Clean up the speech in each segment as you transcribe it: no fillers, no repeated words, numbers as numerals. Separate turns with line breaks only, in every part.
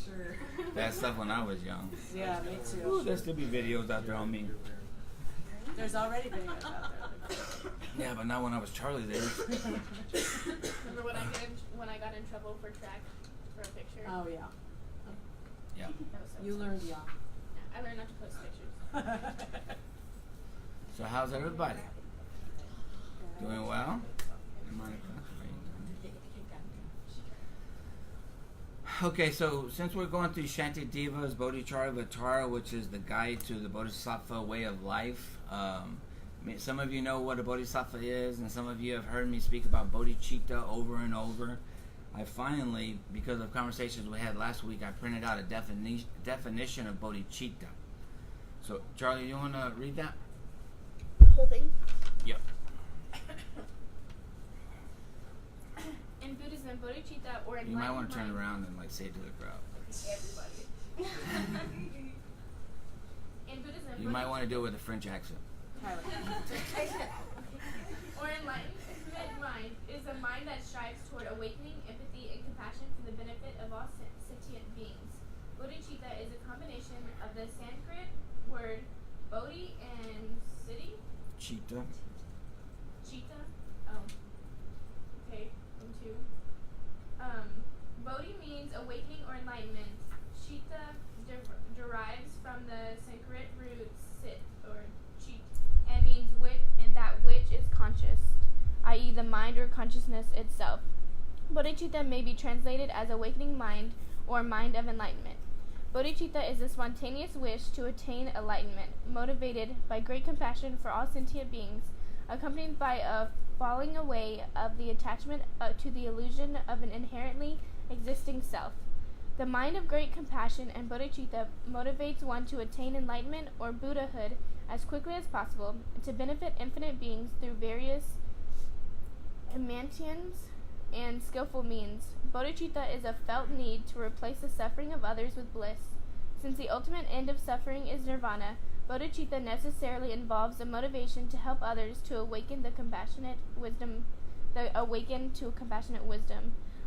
sure.
That stuff when I was young.
Yeah, me too.
Ooh, there still be videos out there on me.
There's already videos out there.
Yeah, but not when I was Charlie's age.
Remember when I got in trouble for track for a picture?
Oh, yeah.
Yeah.
That was so
You
sad.
learned young.
I learned not to post pictures.
So how's everybody? Doing well? Okay, so since we're going through Shantideva's Bodhisattva, which is the guide to the Bodhisattva way of life, some of you know what a Bodhisattva is, and some of you have heard me speak about Bodhicitta over and over. I finally, because of conversations we had last week, I printed out a definition of Bodhicitta. So, Charlie, you want to read that?
The whole thing?
Yep.
In Buddhism, bodhicitta or enlightened
You might want to turn
mind-
around and like say it to the crowd.
Everybody. In Buddhism,
You might want to do it with a French accent.
or enlightened mind is a mind that strives toward awakening empathy and compassion for the benefit of all sentient beings. Bodhicitta is a combination of the Sanskrit word bodhi and siddhi.
Cheetah.
Cheetah? Oh. Okay, from two. Bodhi means awakening or enlightenment. Chitta derives from the Sanskrit root sit or cheat and means that which is conscious, i.e. the mind or consciousness itself. Bodhicitta may be translated as awakening mind or mind of enlightenment. Bodhicitta is a spontaneous wish to attain enlightenment, motivated by great compassion for all sentient beings, accompanied by a falling away of the attachment to the illusion of an inherently existing self. The mind of great compassion and bodhicitta motivates one to attain enlightenment or Buddhahood as quickly as possible, to benefit infinite beings through various imantions and skillful means. Bodhicitta is a felt need to replace the suffering of others with bliss. Since the ultimate end of suffering is nirvana, bodhicitta necessarily involves a motivation to help others to awaken to compassionate wisdom.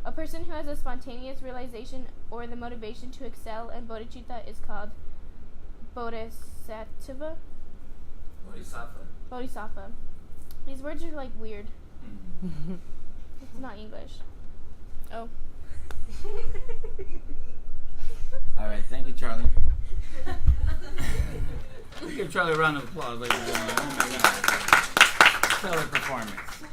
A person who has a spontaneous realization or the motivation to excel in bodhicitta is called Bodhisattva. Bodhisattva. These words are like weird. It's not English. Oh.
All right, thank you, Charlie. Let's give Charlie a round of applause, ladies and gentlemen. Oh my God. Stellar performance.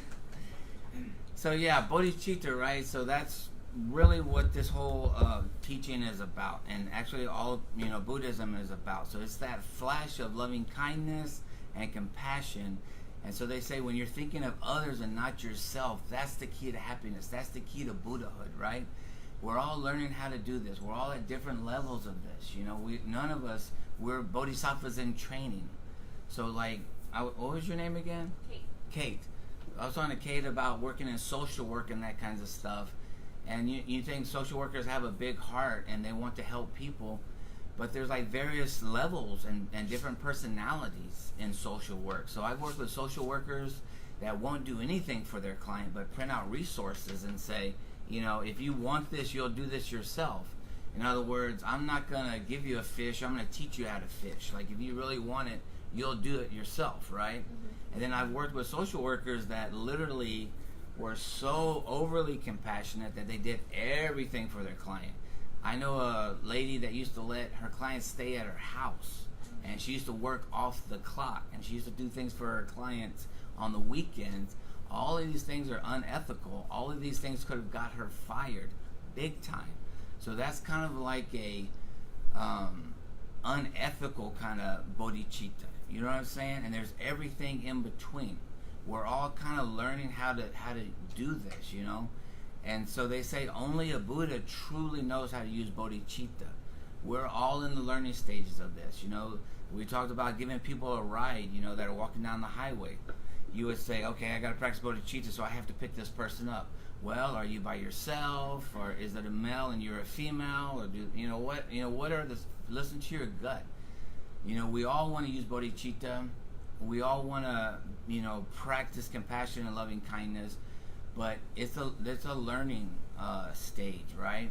So yeah, bodhicitta, right? So that's really what this whole teaching is about, and actually all Buddhism is about. So it's that flash of loving kindness and compassion. And so they say when you're thinking of others and not yourself, that's the key to happiness. That's the key to Buddhahood, right? We're all learning how to do this. We're all at different levels of this. None of us, we're bodhisattvas in training. So like, what was your name again? Kate. I was talking to Kate about working in social work and that kinds of stuff. And you think social workers have a big heart and they want to help people, but there's like various levels and different personalities in social work. So I've worked with social workers that won't do anything for their client but print out resources and say, if you want this, you'll do this yourself. In other words, I'm not going to give you a fish, I'm going to teach you how to fish. Like if you really want it, you'll do it yourself, right? Mm-hmm. And then I've worked with social workers that literally were so overly compassionate that they did everything for their client. I know a lady that used to let her clients stay at her house, and she used to work off the clock, and she used to do things for her clients on the weekends. All of these things are unethical. All of these things could have got her fired big time. So that's kind of like a unethical kind of bodhicitta. You know what I'm saying? And there's everything in between. We're all kind of learning how to do this, And so they say only a Buddha truly knows how to use bodhicitta. We're all in the learning stages of this. We talked about giving people a ride, that are walking down the highway. You would say, okay, I got to practice bodhicitta, so I have to pick this person up. Well, are you by yourself, or is it a male and you're a female, or what are the? Listen to your gut. We all want to use bodhicitta. We all want to, practice compassion and loving kindness, but it's a learning stage, right?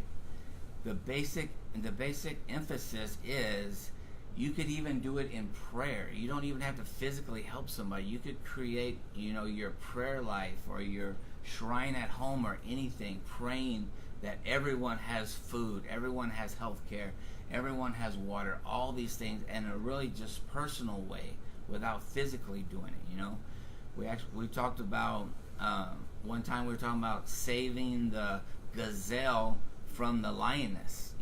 the basic emphasis is you could even do it in prayer. You don't even have to physically help somebody. You could create, your prayer life or your shrine at home or anything, praying that everyone has food, everyone has health care, everyone has water, all these things in a really just personal way without physically doing it. We talked about one time we were talking about saving the gazelle from the lioness,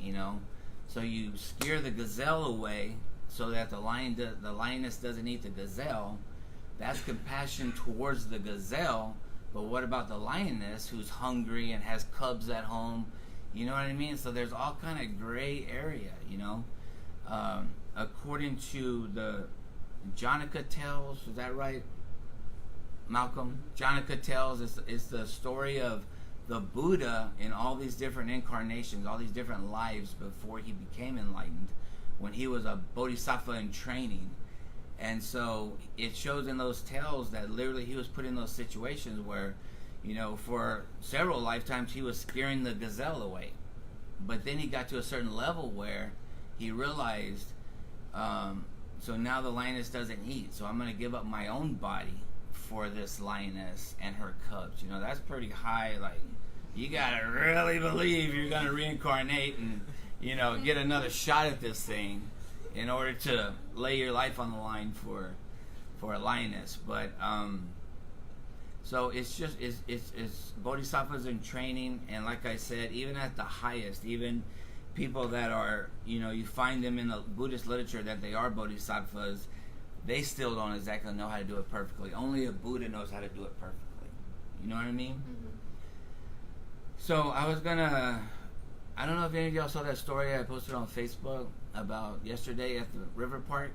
so you scare the gazelle away so that the lioness doesn't eat the gazelle. That's compassion towards the gazelle. But what about the lioness who's hungry and has cubs at home? You know what I mean? So there's all kind of gray area, according to the Janaka Tales, is that right, Malcolm? Janaka Tales is the story of the Buddha in all these different incarnations, all these different lives before he became enlightened, when he was a Bodhisattva in training. And so it shows in those tales that literally he was put in those situations where, for several lifetimes he was scaring the gazelle away. But then he got to a certain level where he realized, so now the lioness doesn't eat, so I'm going to give up my own body for this lioness and her cubs. That's pretty high. Like, you got to really believe you're going to reincarnate and, get another shot at this thing in order to lay your life on the line for a lioness. But so it's bodhisattvas in training, and like I said, even at the highest, even people that are, you find them in the Buddhist literature that they are bodhisattvas, they still don't exactly know how to do it perfectly. Only a Buddha knows how to do it perfectly. You know what I mean? Mm-hmm. So I don't know if any of y'all saw that story I posted on Facebook about yesterday at the river park.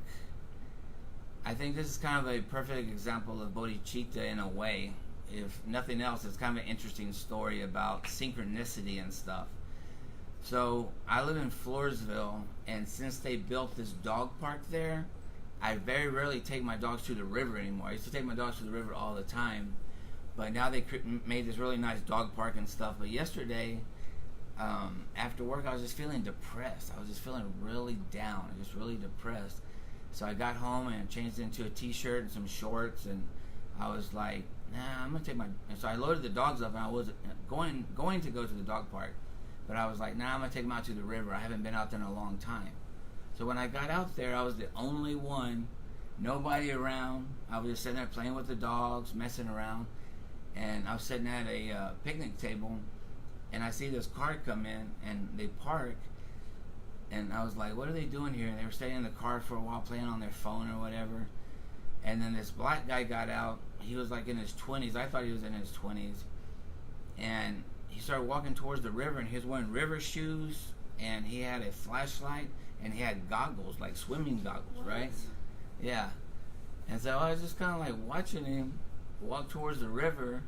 I think this is kind of a perfect example of bodhicitta in a way. If nothing else, it's kind of an interesting story about synchronicity and stuff. So I live in Floresville, and since they built this dog park there, I very rarely take my dogs to the river anymore. I used to take my dogs to the river all the time, but now they made this really nice dog park and stuff. But yesterday, after work, I was just feeling depressed. I was just feeling really down, just really depressed. So I got home and changed into a t-shirt and some shorts, and I was like, nah, I'm gonna take my. And so I loaded the dogs up, and I was going to go to the dog park, but I was like, nah, I'm gonna take them out to the river. I haven't been out there in a long time. So when I got out there, I was the only one, nobody around. I was just sitting there playing with the dogs, messing around, and I was sitting at a picnic table, and I see this car come in, and they park, and I was like, what are they doing here? And they were staying in the car for a while, playing on their phone or whatever. And then this black guy got out. He was like in his 20s. I thought he was in his 20s. And he started walking towards the river, and he was wearing river shoes, and he had a flashlight, and he had goggles, like swimming goggles, what? Right? Yeah. And so I was just kind of like watching him walk towards the river,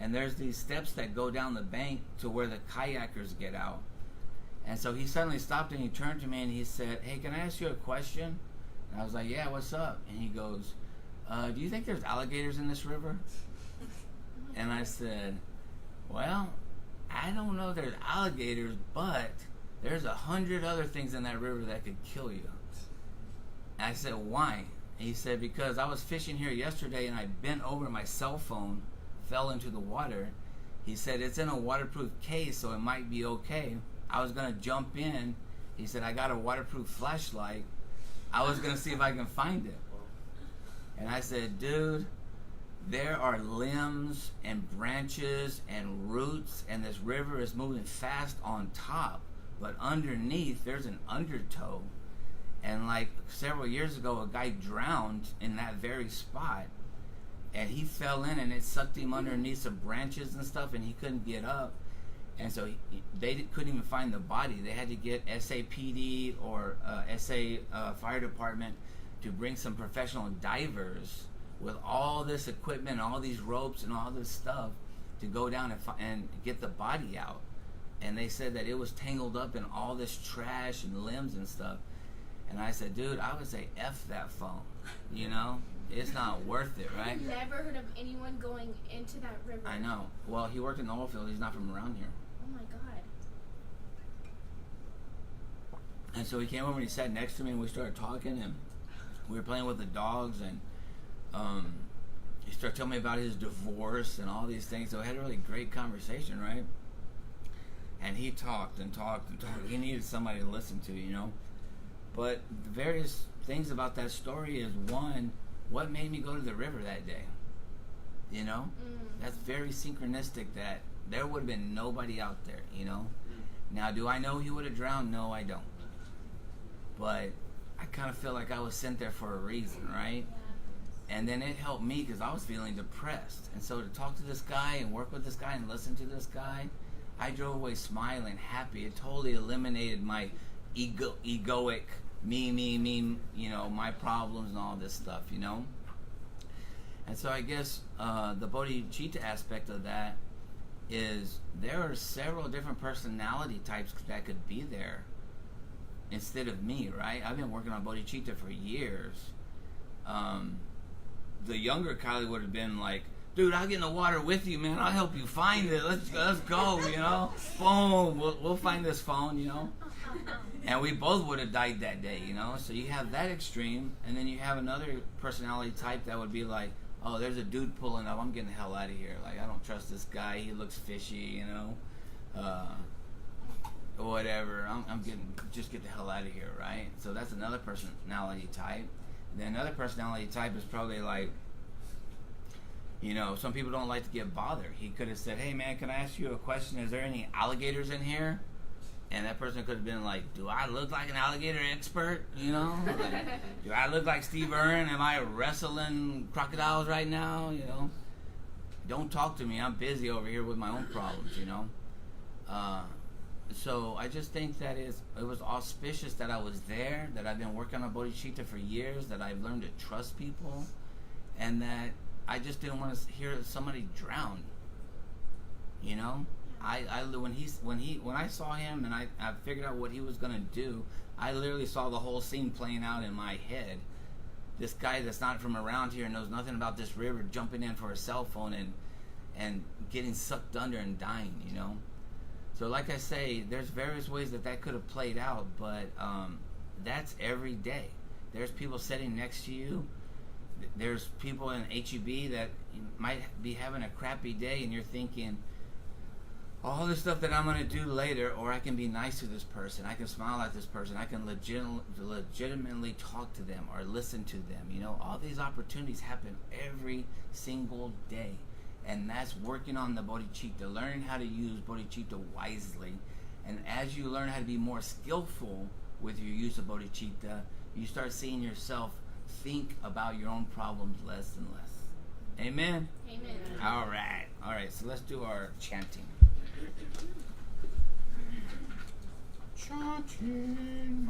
and there's these steps that go down the bank to where the kayakers get out. And so he suddenly stopped, and he turned to me, and he said, hey, can I ask you a question? And I was like, yeah, what's up? And he goes, do you think there's alligators in this river? And I said, well, I don't know if there's alligators, but there's 100 other things in that river that could kill you. And I said, why? And he said, because I was fishing here yesterday, and I bent over, my cell phone fell into the water. He said, it's in a waterproof case, so it might be okay. I was going to jump in. He said, I got a waterproof flashlight. I was going to see if I can find it. And I said, dude, there are limbs and branches and roots, and this river is moving fast on top, but underneath there's an undertow. And like several years ago, a guy drowned in that very spot, and he fell in, and it sucked him underneath some branches and stuff, and he couldn't get up. And so they couldn't even find the body. They had to get SAPD or SA fire department to bring some professional divers with all this equipment, all these ropes and all this stuff to go down and get the body out. And they said that it was tangled up in all this trash and limbs and stuff. And I said, dude, I would say F that phone, It's not worth it, right?
I've never heard of anyone going into that river.
I know. Well, he worked in the oil field. He's not from around here.
Oh my God.
And so he came over and he sat next to me and we started talking and we were playing with the dogs and he started telling me about his divorce and all these things. So we had a really great conversation, right? And he talked and talked and talked. He needed somebody to listen to, you know. But the various things about that story is, one, what made me go to the river that day? You know? That's very synchronistic that there would have been nobody out there, you know? Now, do I know he would have drowned? No, I don't. But I kind of feel like I was sent there for a reason, right? And then it helped me because I was feeling depressed. And so to talk to this guy and work with this guy and listen to this guy, I drove away smiling, happy. It totally eliminated my egoic, me, you know, my problems and all this stuff, you know? And so I guess the bodhicitta aspect of that is there are several different personality types that could be there instead of me, right? I've been working on bodhicitta for years. The younger Kylie would have been like, dude, I'll get in the water with you, man. I'll help you find it. Let's go, you know? Boom, we'll find this phone, you know? And we both would have died that day, you know? So you have that extreme, and then you have another personality type that would be like, oh, there's a dude pulling up. I'm getting the hell out of here. Like, I don't trust this guy. He looks fishy, you know? Whatever. I'm getting, just get the hell out of here, right? So that's another personality type. Then another personality type is probably like, you know, some people don't like to get bothered. He could have said, hey, man, can I ask you a question? Is there any alligators in here? And that person could have been like, do I look like an alligator expert? You know? Like, do I look like Steve Irwin? Am I wrestling crocodiles right now? You know? Don't talk to me. I'm busy over here with my own problems, you know? So I just think that it was auspicious that I was there, that I've been working on bodhicitta for years, that I've learned to trust people, and that I just didn't want to hear somebody drown. You know? When I saw him and I figured out what he was gonna do, I literally saw the whole scene playing out in my head. This guy that's not from around here, knows nothing about this river, jumping in for a cell phone and getting sucked under and dying, you know? So like I say, there's various ways that could have played out, but that's every day. There's people sitting next to you. There's people in HEB that might be having a crappy day and you're thinking, all the stuff that I'm going to do later, or I can be nice to this person, I can smile at this person, I can legitimately talk to them or listen to them. You know, all these opportunities happen every single day. And that's working on the bodhicitta, learning how to use bodhicitta wisely. And as you learn how to be more skillful with your use of bodhicitta, you start seeing yourself think about your own problems less and less. Amen?
Amen.
All right, so let's do our chanting. Chanting.